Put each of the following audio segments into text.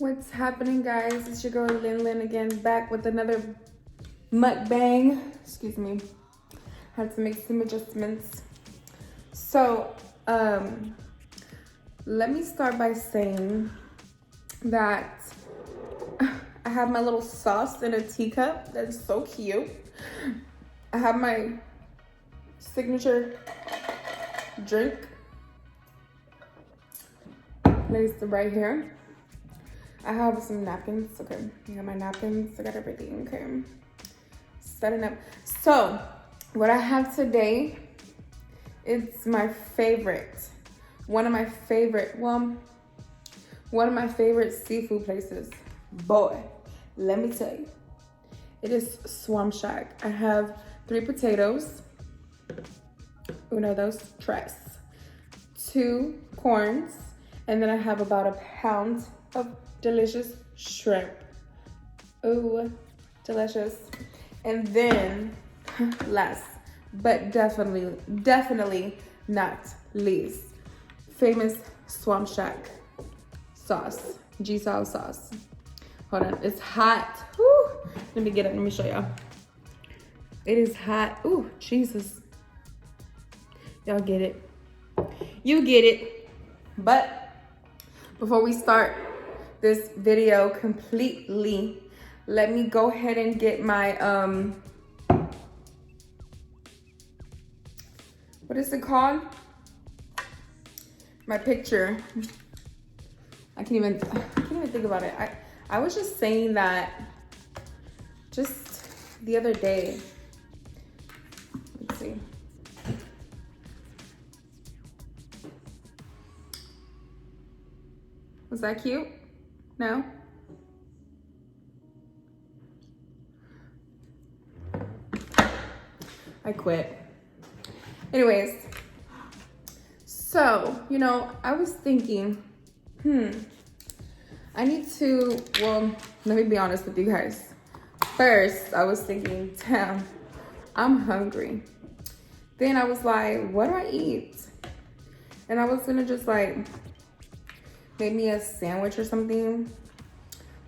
What's happening, guys? It's your girl Lin again, back with another mukbang. Excuse me. Had to make some adjustments. So, let me start by saying that I have my little sauce in a teacup. That is so cute. I have my signature drink placed right here. I have some napkins. Okay, I got my napkins. I got everything. Okay, setting up. So, what I have today, it's my favorite. One of my favorite seafood places. Boy, let me tell you, it is Swamp Shack. I have 3 potatoes, uno, dos, tres, 2 corns, and then I have about a pound of delicious shrimp. Ooh, delicious. And then last but definitely not least, famous Swamp Shack sauce, JAS sauce. Hold on, it's hot. Woo. Let me get it, let me show y'all. It is hot. Ooh, Jesus. Y'all get it. You get it. But before we start this video completely, let me go ahead and get my what is it called? My picture. I can't even think about it. I was just saying that just the other day. Let's see. Was that cute? No? I quit. Anyways, so, I was thinking, I need to, well, let me be honest with you guys. First, I was thinking, damn, I'm hungry. Then I was like, what do I eat? And I was gonna just like, make me a sandwich or something.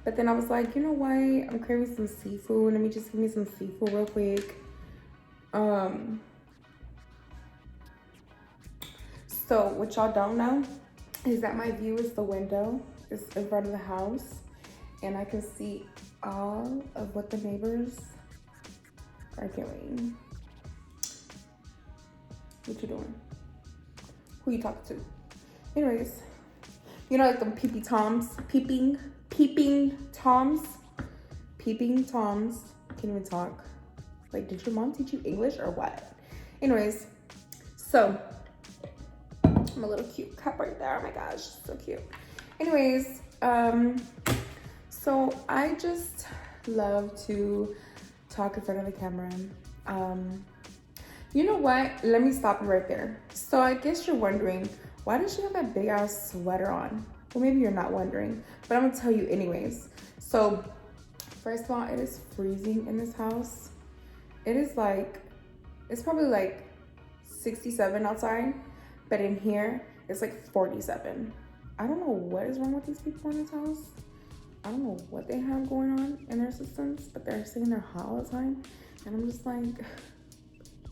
But then I was like, you know what? I'm craving some seafood. Let me just give me some seafood real quick. So what y'all don't know is that my view is the window. It's in front of the house. And I can see all of what the neighbors are doing. What you doing? Who you talking to? Anyways, like them peeping toms. Can't even talk. Like, did your mom teach you English or what? Anyways, so I'm a little cute cup right there. Oh my gosh, so cute. Anyways, so I just love to talk in front of the camera. You know what? Let me stop right there. So I guess you're wondering, why does she have that big ass sweater on? Well, maybe you're not wondering, but I'm gonna tell you anyways. So first of all, it is freezing in this house. It is like, it's probably like 67 outside, but in here, it's like 47. I don't know what is wrong with these people in this house. I don't know what they have going on in their systems, but they're saying they're hot all the time. And I'm just like,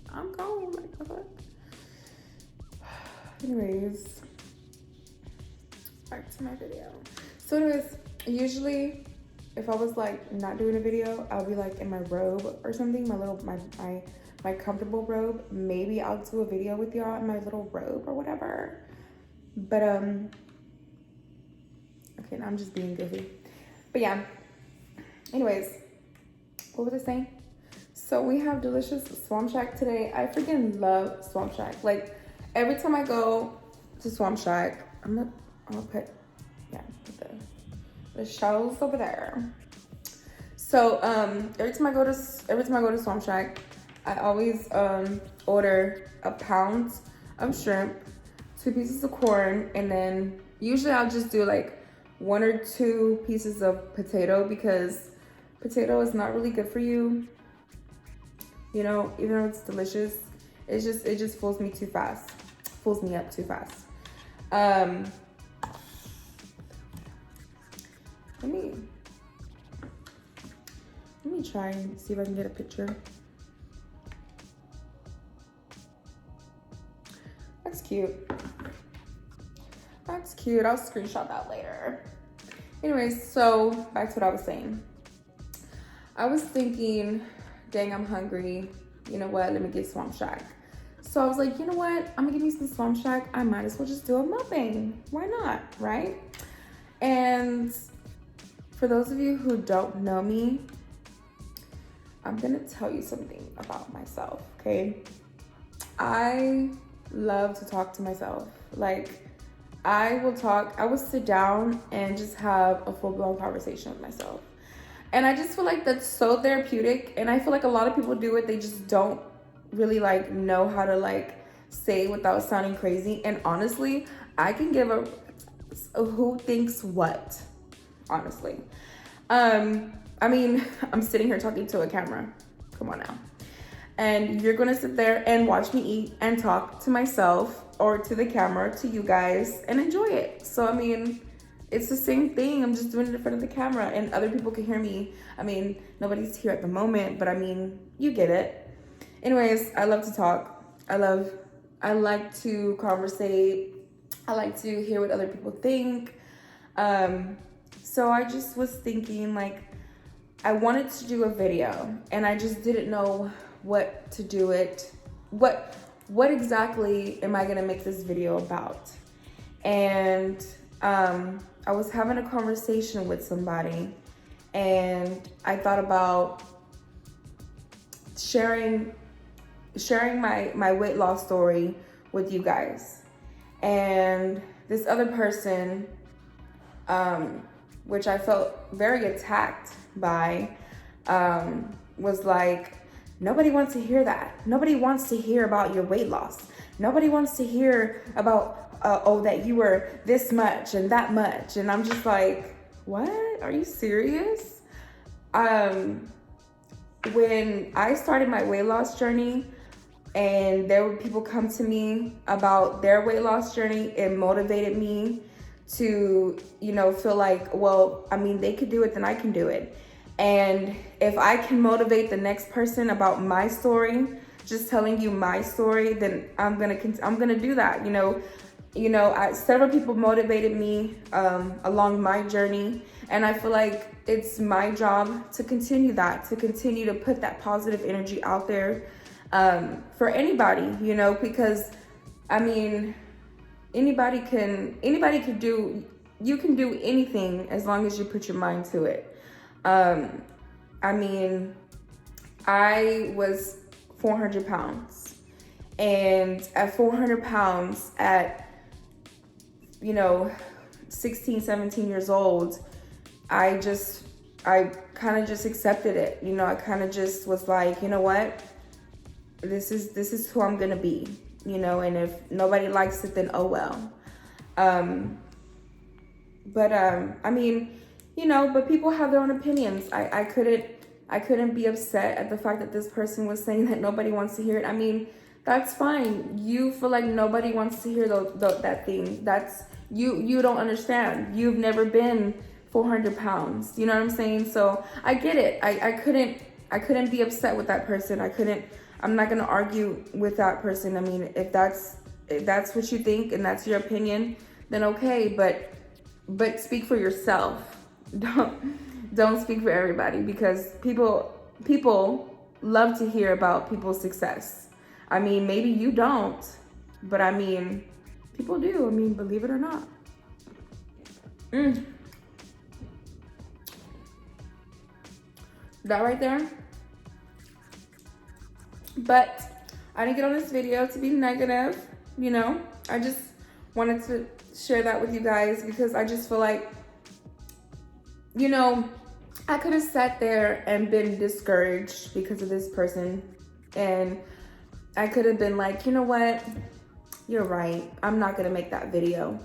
I'm cold, like the fuck. Anyways, back to my video. So anyways, usually if I was like not doing a video, I'll be like in my robe or something, my comfortable robe. Maybe I'll do a video with y'all in my little robe or whatever. But okay, now I'm just being goofy. But yeah, anyways, what was I saying? So we have delicious Swamp Shack today. I freaking love Swamp Shack. Like, every time I go to Swamp Shack, I'm gonna put, yeah, the shelves over there. So every time I go to Swamp Shack, I always order a pound of shrimp, 2 pieces of corn, and then usually I'll just do like 1 or 2 pieces of potato, because potato is not really good for you. Even though it's delicious, it just fills me too fast. Fills me up too fast. Let me try and see if I can get a picture. That's cute. That's cute. I'll screenshot that later. Anyways, so back to what I was saying. I was thinking, dang, I'm hungry. You know what? Let me get Swamp Shack. So I was like, you know what? I'm gonna give me some Swamp Shack. I might as well just do a mukbang. Why not, right? And for those of you who don't know me, I'm gonna tell you something about myself, okay? I love to talk to myself. Like, I will sit down and just have a full-blown conversation with myself. And I just feel like that's so therapeutic. And I feel like a lot of people do it, they just don't really like know how to like say without sounding crazy. And honestly, I can give a who thinks what, honestly. I mean, I'm sitting here talking to a camera. Come on now. And you're gonna sit there and watch me eat and talk to myself or to the camera, to you guys, and enjoy it. So, I mean, it's the same thing. I'm just doing it in front of the camera and other people can hear me. I mean, nobody's here at the moment, but I mean, you get it. Anyways, I love to talk. I like to conversate. I like to hear what other people think. So I just was thinking, like, I wanted to do a video and I just didn't know what to do it. What exactly am I gonna make this video about? And I was having a conversation with somebody and I thought about sharing my weight loss story with you guys. And this other person, which I felt very attacked by, was like, nobody wants to hear that. Nobody wants to hear about your weight loss. Nobody wants to hear about, oh, that you were this much and that much. And I'm just like, what? Are you serious? When I started my weight loss journey and there were people come to me about their weight loss journey, it motivated me to, you know, feel like, well, I mean, they could do it, then I can do it. And if I can motivate the next person about my story, just telling you my story, then I'm gonna do that. Several people motivated me along my journey, and I feel like it's my job to continue that, to continue to put that positive energy out there for anybody, because I mean, anybody can do, you can do anything as long as you put your mind to it. I mean, I was 400 pounds, and at 400 pounds at, 16, 17 years old, I kind of just accepted it. I kind of just was like, you know what, this is who I'm gonna be, and if nobody likes it, then oh well. I mean, but people have their own opinions. I couldn't be upset at the fact that this person was saying that nobody wants to hear it. I mean, that's fine. You feel like nobody wants to hear that thing. That's, you don't understand. You've never been 400 pounds. You know what I'm saying? So I get it. I couldn't be upset with that person. I'm not gonna argue with that person. I mean, if that's what you think and that's your opinion, then okay, but speak for yourself. Don't speak for everybody, because people love to hear about people's success. I mean, maybe you don't, but I mean, people do. I mean, believe it or not. That right there. But I didn't get on this video to be negative, I just wanted to share that with you guys, because I just feel like, I could have sat there and been discouraged because of this person, and I could have been like, you know what, you're right, I'm not gonna make that video.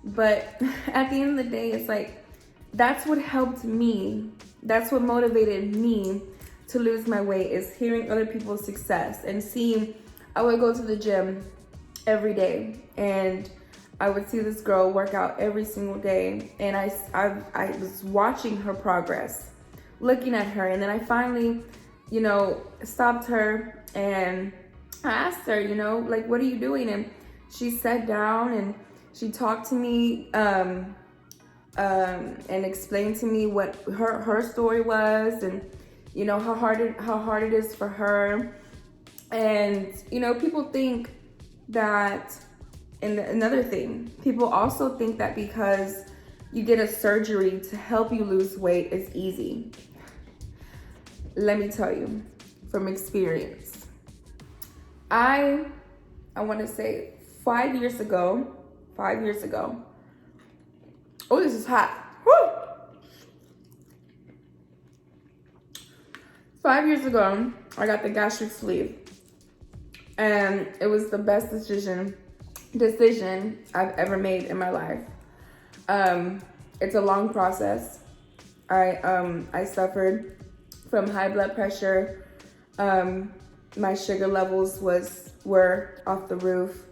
But at the end of the day, it's like, that's what helped me, that's what motivated me to lose my weight, is hearing other people's success and seeing. I would go to the gym every day, and I would see this girl work out every single day, and I was watching her progress, looking at her, and then I finally, you know, stopped her and I asked her, you know, like, what are you doing? And she sat down and she talked to me and explained to me what her story was, and you know how hard it is for her. And you know, people think that, and another thing, people also think that because you get a surgery to help you lose weight, it's easy. Let me tell you from experience. I want to say 5 years ago. Oh, this is hot. Woo! 5 years ago, I got the gastric sleeve, and it was the best decision I've ever made in my life. It's a long process. I suffered from high blood pressure. My sugar levels were off the roof.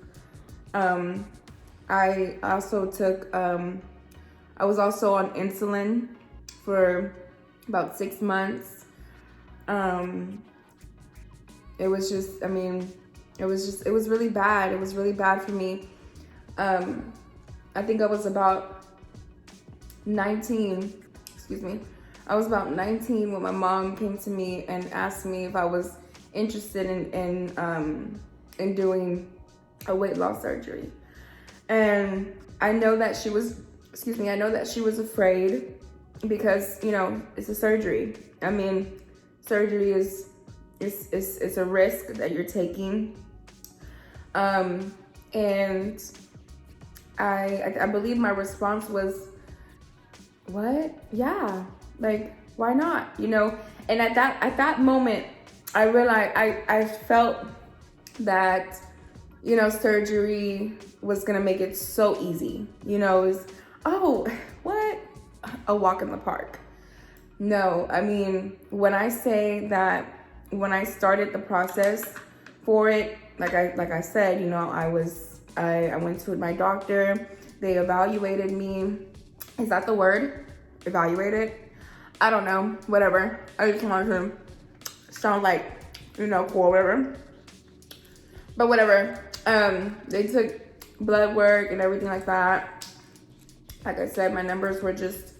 I also took, I was also on insulin for about 6 months. It was just, I mean, it was really bad. It was really bad for me. I think I was about 19, I was about 19 when my mom came to me and asked me if I was interested in doing a weight loss surgery. And I know that she was, afraid because, you know, it's a surgery. I mean, surgery is a risk that you're taking. And I believe my response was, what? Yeah, like, why not? You know, and at that moment, I realized, I felt that, you know, surgery was gonna make it so easy. You know, it was, oh, what? A walk in the park. No, I mean, when I say that, when I started the process for it, like I said, you know, I went to my doctor. They evaluated me. Is that the word? Evaluated? I don't know. Whatever. I just want to sound like, you know, cool, whatever. But whatever. They took blood work and everything like that. Like I said, my numbers were just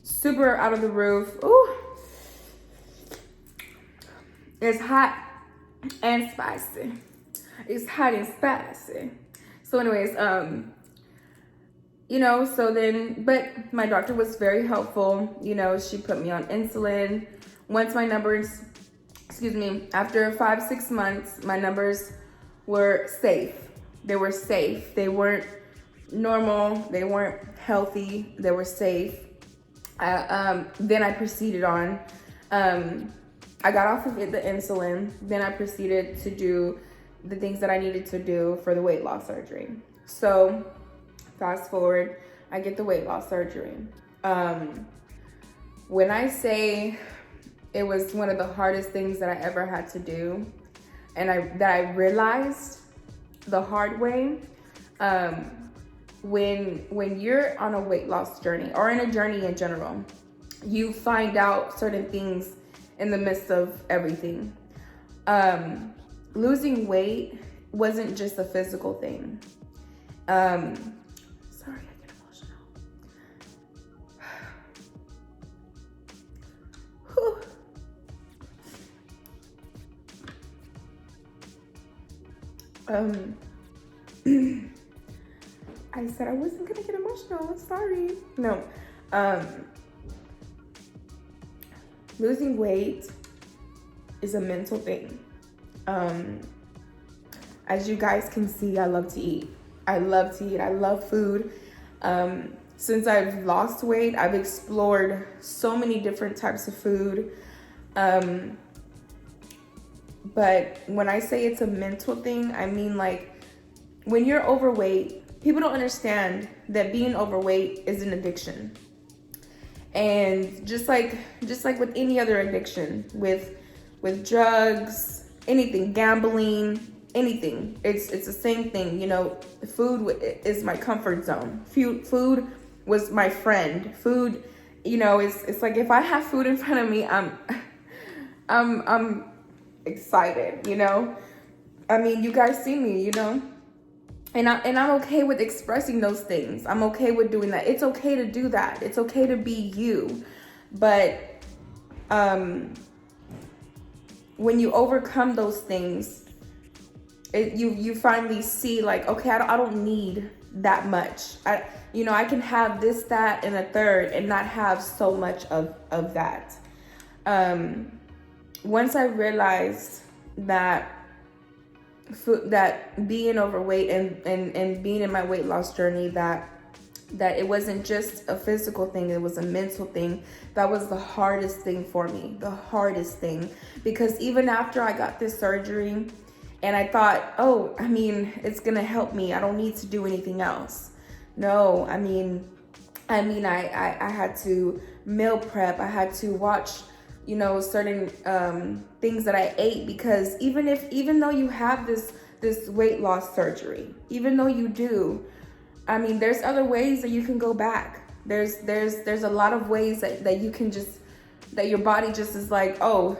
super out of the roof. Ooh. It's hot and spicy. It's hot and spicy. So anyways, you know, so then, but my doctor was very helpful. You know, she put me on insulin. Once my numbers, after 5-6 months, my numbers were safe. They were safe. They weren't normal. They weren't healthy. They were safe. Then I proceeded on, I got off of the insulin. Then I proceeded to do the things that I needed to do for the weight loss surgery. So fast forward, I get the weight loss surgery. When I say it was one of the hardest things that I ever had to do, and that I realized the hard way, when you're on a weight loss journey, or in a journey in general, you find out certain things in the midst of everything. Losing weight wasn't just a physical thing. Sorry, I get emotional. I said I wasn't gonna get emotional. I'm sorry. No. Losing weight is a mental thing. As you guys can see, I love to eat. I love food. Since I've lost weight, I've explored so many different types of food. But when I say it's a mental thing, I mean, like, when you're overweight, people don't understand that being overweight is an addiction. And just like with any other addiction, with drugs, anything, gambling, anything. It's the same thing, you know. Food is my comfort zone. Food was my friend. Food, you know, it's like if I have food in front of me, I'm excited, you know. I mean, you guys see me, you know, and I'm okay with expressing those things. I'm okay with doing that. It's okay to do that. It's okay to be you, but when you overcome those things, you finally see like, okay, I don't need that much. I can have this, that, and a third, and not have so much of that. Once I realized that being overweight and being in my weight loss journey, that it wasn't just a physical thing, it was a mental thing. That was the hardest thing for me, the hardest thing. Because even after I got this surgery and I thought, oh, I mean, it's gonna help me, I don't need to do anything else. No, I mean, I had to meal prep, I had to watch, you know, certain things that I ate, because even though you have this weight loss surgery, even though you do, I mean, there's other ways that you can go back. There's a lot of ways that you can just, that your body just is like, oh,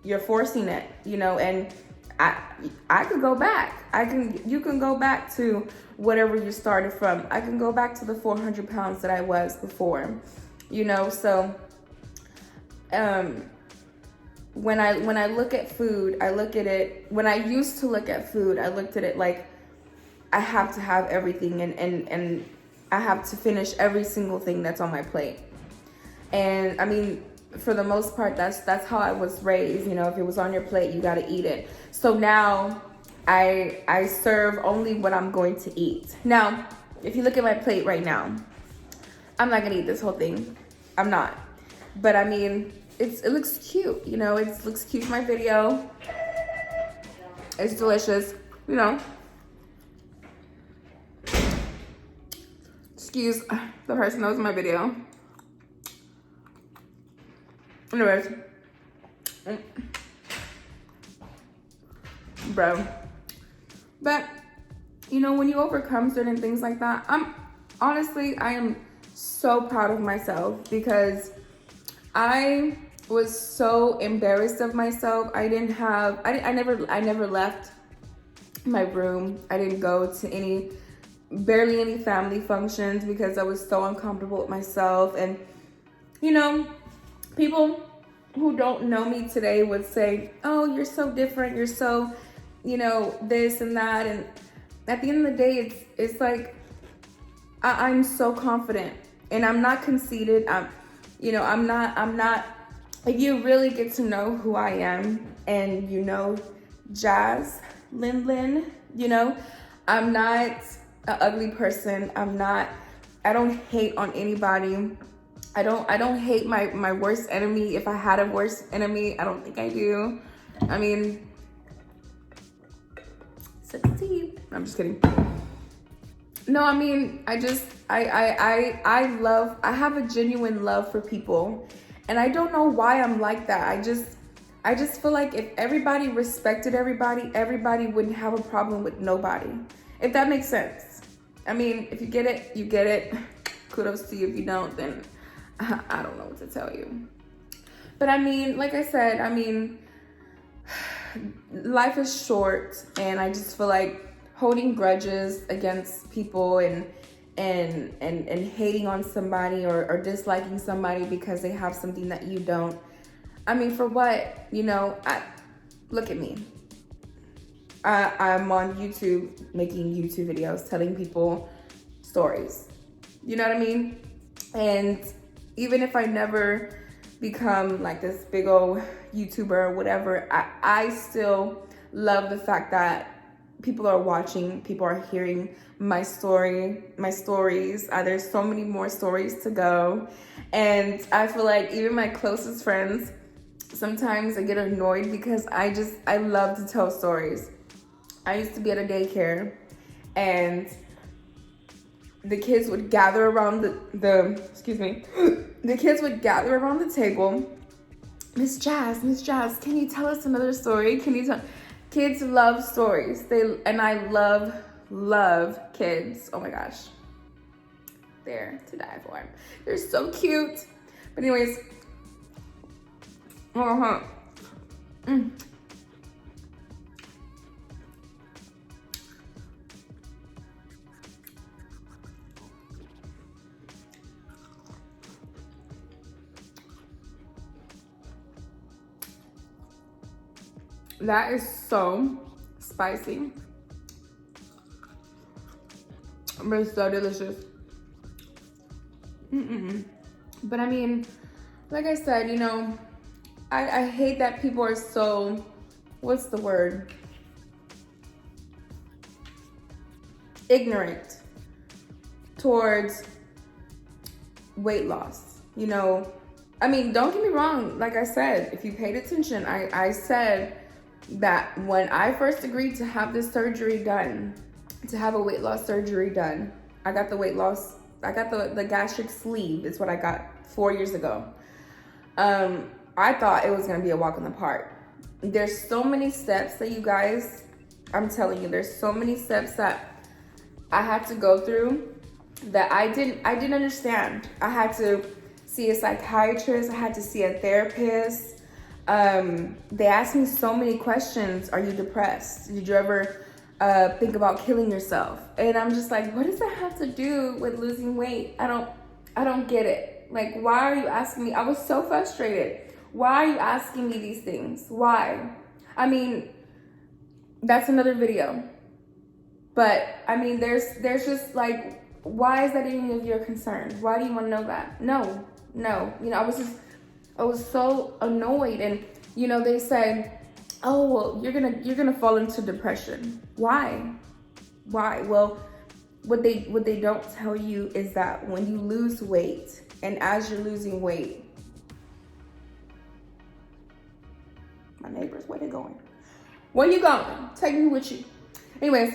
you're forcing it, you know. And I could go back. You can go back to whatever you started from. I can go back to the 400 pounds that I was before, you know. So when I look at food, I look at it, when I used to look at food, I looked at it like I have to have everything, and I have to finish every single thing that's on my plate. And I mean, for the most part, that's how I was raised. You know, if it was on your plate, you got to eat it. So now I serve only what I'm going to eat. Now, if you look at my plate right now, I'm not gonna eat this whole thing. I'm not. But I mean, it looks cute, you know. It looks cute for my video. It's delicious, you know. Excuse the person that was in my video. Anyways, bro. But you know, when you overcome certain things like that, I am so proud of myself, because I was so embarrassed of myself. I never left my room. I didn't go to barely any family functions, because I was so uncomfortable with myself. And you know, people who don't know me today would say, oh, you're so different, you're so, you know, this and that. And at the end of the day, it's like, I'm so confident, and I'm not conceited. I'm not, if you really get to know who I am, and you know, JAS Lin, you know, I'm not an ugly person. I don't hate on anybody. I don't hate my worst enemy. If I had a worst enemy, I don't think I do. I mean, succeed. I'm just kidding. No, I mean, I have a genuine love for people, and I don't know why I'm like that. I just feel like if everybody respected everybody wouldn't have a problem with nobody. If that makes sense. I mean, if you get it, you get it. Kudos to you. If you don't, then I don't know what to tell you. But I mean, like I said, I mean, life is short, and I just feel like holding grudges against people and hating on somebody or disliking somebody because they have something that you don't. I mean, for what? You know, look at me. I'm on YouTube making YouTube videos, telling people stories. You know what I mean? And even if I never become like this big old YouTuber or whatever, I still love the fact that people are watching, people are hearing my stories. There's so many more stories to go. And I feel like even my closest friends, sometimes I get annoyed because I love to tell stories. I used to be at a daycare, and the kids would gather around the kids would gather around the table. Miss Jazz, can you tell us another story? Kids love stories. And I love kids. Oh my gosh. They're to die for. They're so cute. But anyways. That is so spicy. But it's so delicious. But I mean, like I said, you know, I hate that people are so, what's the word? Ignorant towards weight loss. You know, I mean, don't get me wrong. Like I said, if you paid attention, I said that when I first agreed to have this surgery done, to have a weight loss surgery done, I got the weight loss, I got the gastric sleeve. It's what I got 4 years ago. I thought it was gonna be a walk in the park. There's so many steps that you guys, I'm telling you, there's so many steps that I had to go through that I didn't understand. I had to see a psychiatrist, I had to see a therapist. They asked me so many questions. Are you depressed? Did you ever think about killing yourself? And I'm just like, what does that have to do with losing weight? I don't get it. Like, why are you asking me? I was so frustrated. Why are you asking me these things? Why? I mean, that's another video. But I mean, there's just like, why is that any of your concern? Why do you want to know that? No. You know, I was so annoyed. And you know, they said, oh, well, you're gonna fall into depression. Why? Well, what they don't tell you is that when you lose weight, and as you're losing weight, my neighbors, where they going? Where you going? Take me with you. Anyways,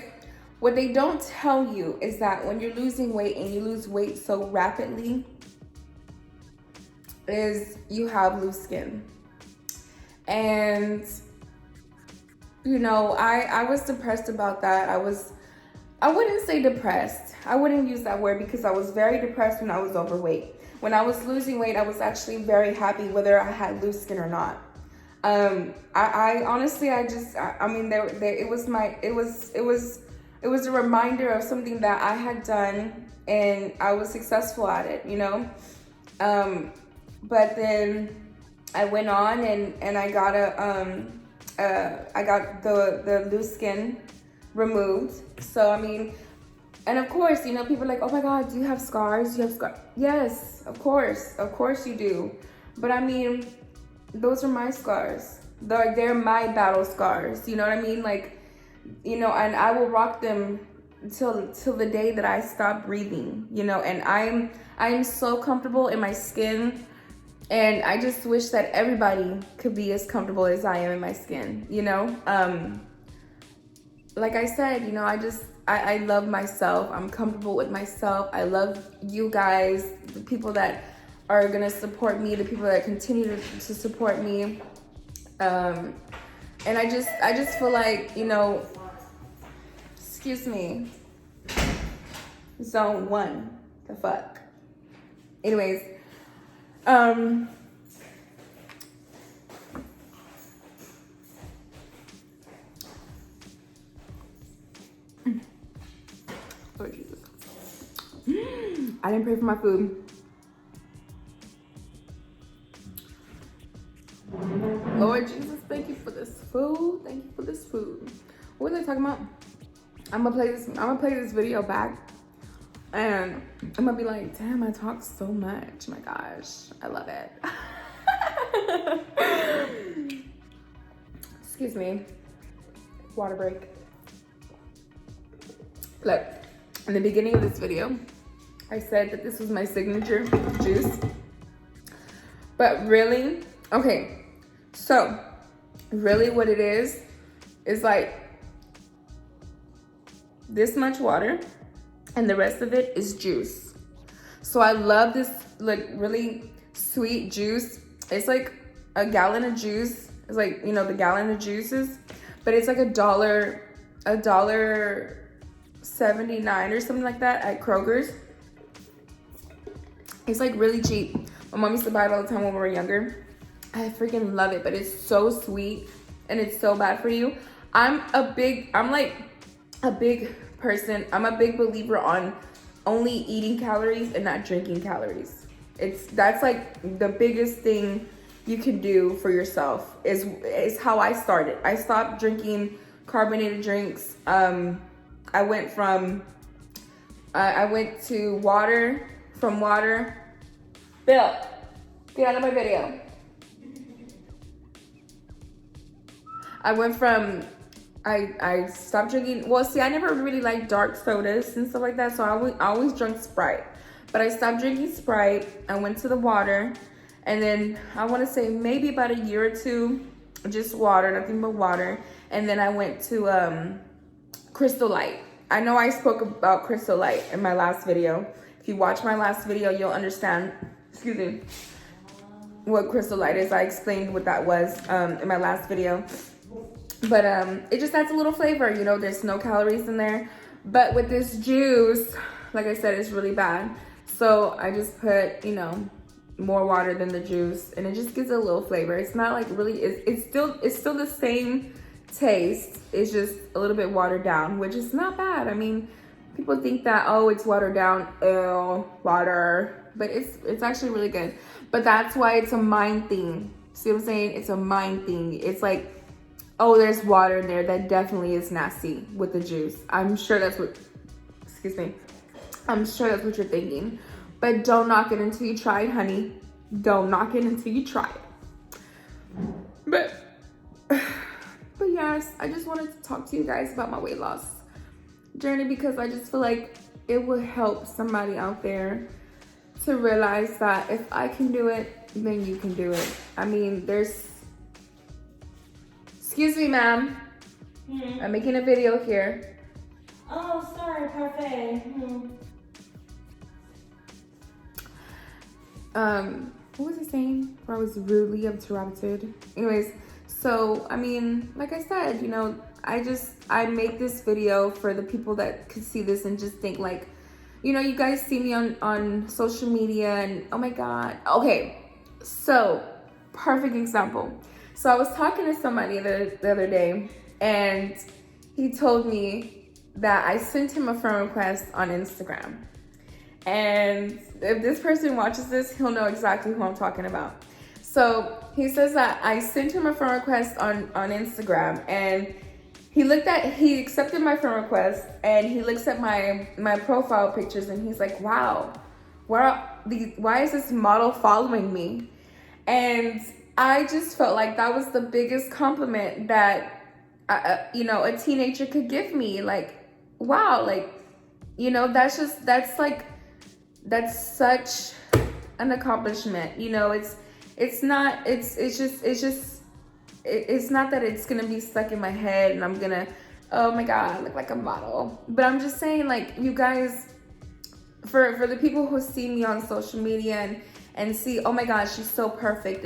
what they don't tell you is that when you're losing weight and you lose weight so rapidly, is you have loose skin. And you know, I was depressed about that. I wouldn't say depressed. I wouldn't use that word because I was very depressed when I was overweight. When I was losing weight, I was actually very happy whether I had loose skin or not. I honestly, I mean, it was a reminder of something that I had done and I was successful at it, you know? But then I went on and I got I got the loose skin removed. So, I mean, and of course, you know, people are like, oh my God, do you have scars? Do you have scars? Yes, of course you do. But I mean, those are my scars. They're my battle scars. You know what I mean? Like, you know, and I will rock them till the day that I stop breathing, you know, and I'm so comfortable in my skin. And I just wish that everybody could be as comfortable as I am in my skin, you know? Like I said, you know, I love myself. I'm comfortable with myself. I love you guys, the people that are gonna support me, the people that continue to support me. And I just feel like, you know, excuse me, zone 1, the fuck. Anyways, Lord Jesus. I didn't pay for my food. Lord Jesus, thank you for this food. Thank you for this food. What was I talking about? I'm gonna play this video back. And I'm gonna be like, damn, I talk so much. My gosh, I love it. Excuse me. Water break. Look, in the beginning of this video, I said that this was my signature juice. But really, okay, so really what it is like this much water. And the rest of it is juice. So I love this like really sweet juice. It's like a gallon of juice. It's like, you know, the gallon of juices. but it's like $1.79 or something like that at Kroger's. It's like really cheap. My mom used to buy it all the time when we were younger. I freaking love it, but it's so sweet and it's so bad for you. I'm like a big person. I'm a big believer on only eating calories and not drinking calories. That's like the biggest thing you can do for yourself is how I started. I stopped drinking carbonated drinks. I went to water, from water. Bill, get out of my video. I stopped drinking. Well, see, I never really liked dark sodas and stuff like that, so I always drank Sprite. But I stopped drinking Sprite. I went to the water, and then I want to say maybe about a year or two, just water, nothing but water. And then I went to Crystal Light. I know I spoke about Crystal Light in my last video. If you watch my last video, you'll understand, excuse me, what Crystal Light is. I explained what that was in my last video. But it just adds a little flavor, you know, there's no calories in there. But with this juice, like I said, it's really bad. So I just put, you know, more water than the juice, and it just gives it a little flavor. It's not like really, it's still the same taste. It's just a little bit watered down, which is not bad. I mean, people think that, oh, it's watered down, water, but it's actually really good. But that's why it's a mind thing. See what I'm saying? It's a mind thing. It's like, oh, there's water in there. That definitely is nasty with the juice. I'm sure that's what, excuse me. I'm sure that's what you're thinking. But don't knock it until you try it, honey. Don't knock it until you try it. But yes, I just wanted to talk to you guys about my weight loss journey, because I just feel like it would help somebody out there to realize that if I can do it, then you can do it. I mean, excuse me, ma'am. I'm making a video here. Oh, sorry, parfait. What was I saying? Where I was rudely interrupted. Anyways, so, I mean, like I said, you know, I make this video for the people that could see this and just think like, you know, you guys see me on social media and, oh my God. Okay, so, perfect example. So I was talking to somebody the other day, and he told me that I sent him a friend request on Instagram. And if this person watches this, he'll know exactly who I'm talking about. So he says that I sent him a friend request on Instagram, and he accepted my friend request, and he looks at my profile pictures, and he's like, wow, why is this model following me? And I just felt like that was the biggest compliment that, you know, a teenager could give me. Like, wow, like, you know, that's such an accomplishment. You know, it's not that it's gonna be stuck in my head and I'm gonna, oh my God, I look like a model. But I'm just saying, like, you guys, for the people who see me on social media and see, oh my God, she's so perfect,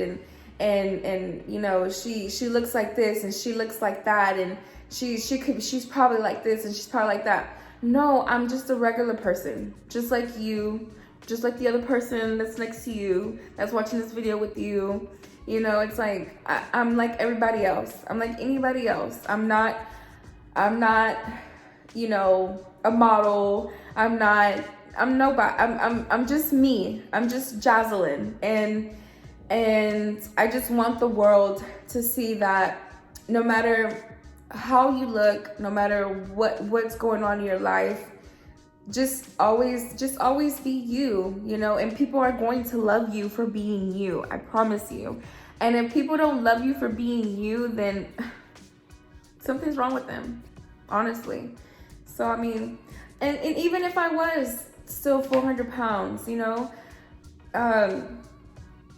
and you know, she looks like this and she looks like that, and she's probably like this and she's probably like that. No, I'm just a regular person, just like you, just like the other person that's next to you, that's watching this video with you. You know, it's like, I'm like everybody else. I'm like anybody else. I'm not, you know, a model. I'm nobody. I'm just me. I'm just Jocelyn. And I just want the world to see that no matter how you look, no matter what's going on in your life, just always be you, you know, and people are going to love you for being you. I promise you. And if people don't love you for being you, then something's wrong with them, honestly. So, I mean, and even if I was still 400 pounds, you know,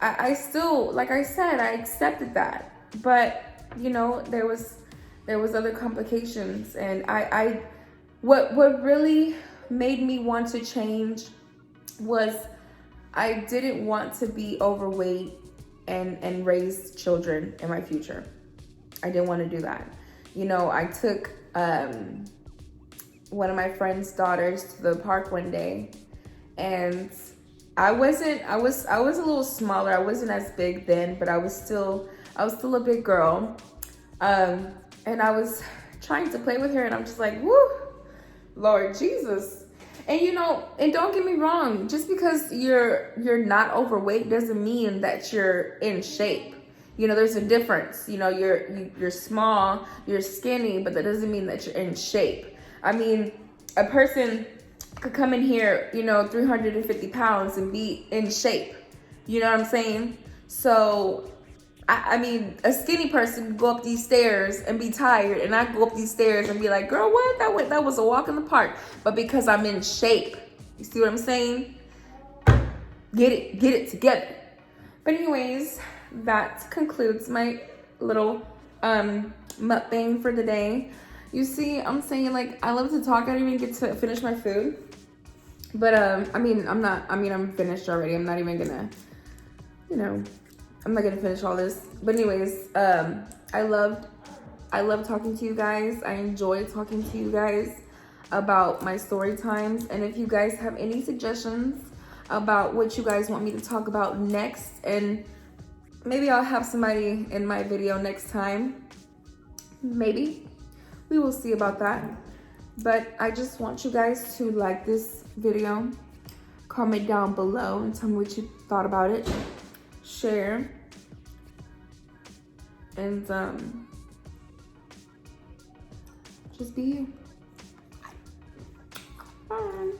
I still, like I said, I accepted that. But, you know, there was other complications, and what really made me want to change was I didn't want to be overweight and raise children in my future. I didn't want to do that. You know, I took one of my friend's daughters to the park one day, and I was a little smaller. I wasn't as big then, but I was still a big girl. And I was trying to play with her, and I'm just like, woo, Lord Jesus. And you know, and don't get me wrong, just because you're not overweight doesn't mean that you're in shape. You know, there's a difference. You know, you're small, you're skinny, but that doesn't mean that you're in shape. I mean, a person could come in here, you know, 350 pounds and be in shape. You know what I'm saying? So, I mean, a skinny person could go up these stairs and be tired, and I go up these stairs and be like, girl, what? That was a walk in the park. But because I'm in shape, you see what I'm saying? Get it together. But anyways, that concludes my little mukbang for the day. You see, I'm saying, like, I love to talk. I didn't even get to finish my food. But I'm finished already. I'm not even gonna, you know, I'm not gonna finish all this. But anyways, I love talking to you guys. I enjoy talking to you guys about my story times. And if you guys have any suggestions about what you guys want me to talk about next, and maybe I'll have somebody in my video next time. Maybe. We will see about that. But I just want you guys to like this video, comment down below and tell me what you thought about it, share, and just be you. Bye.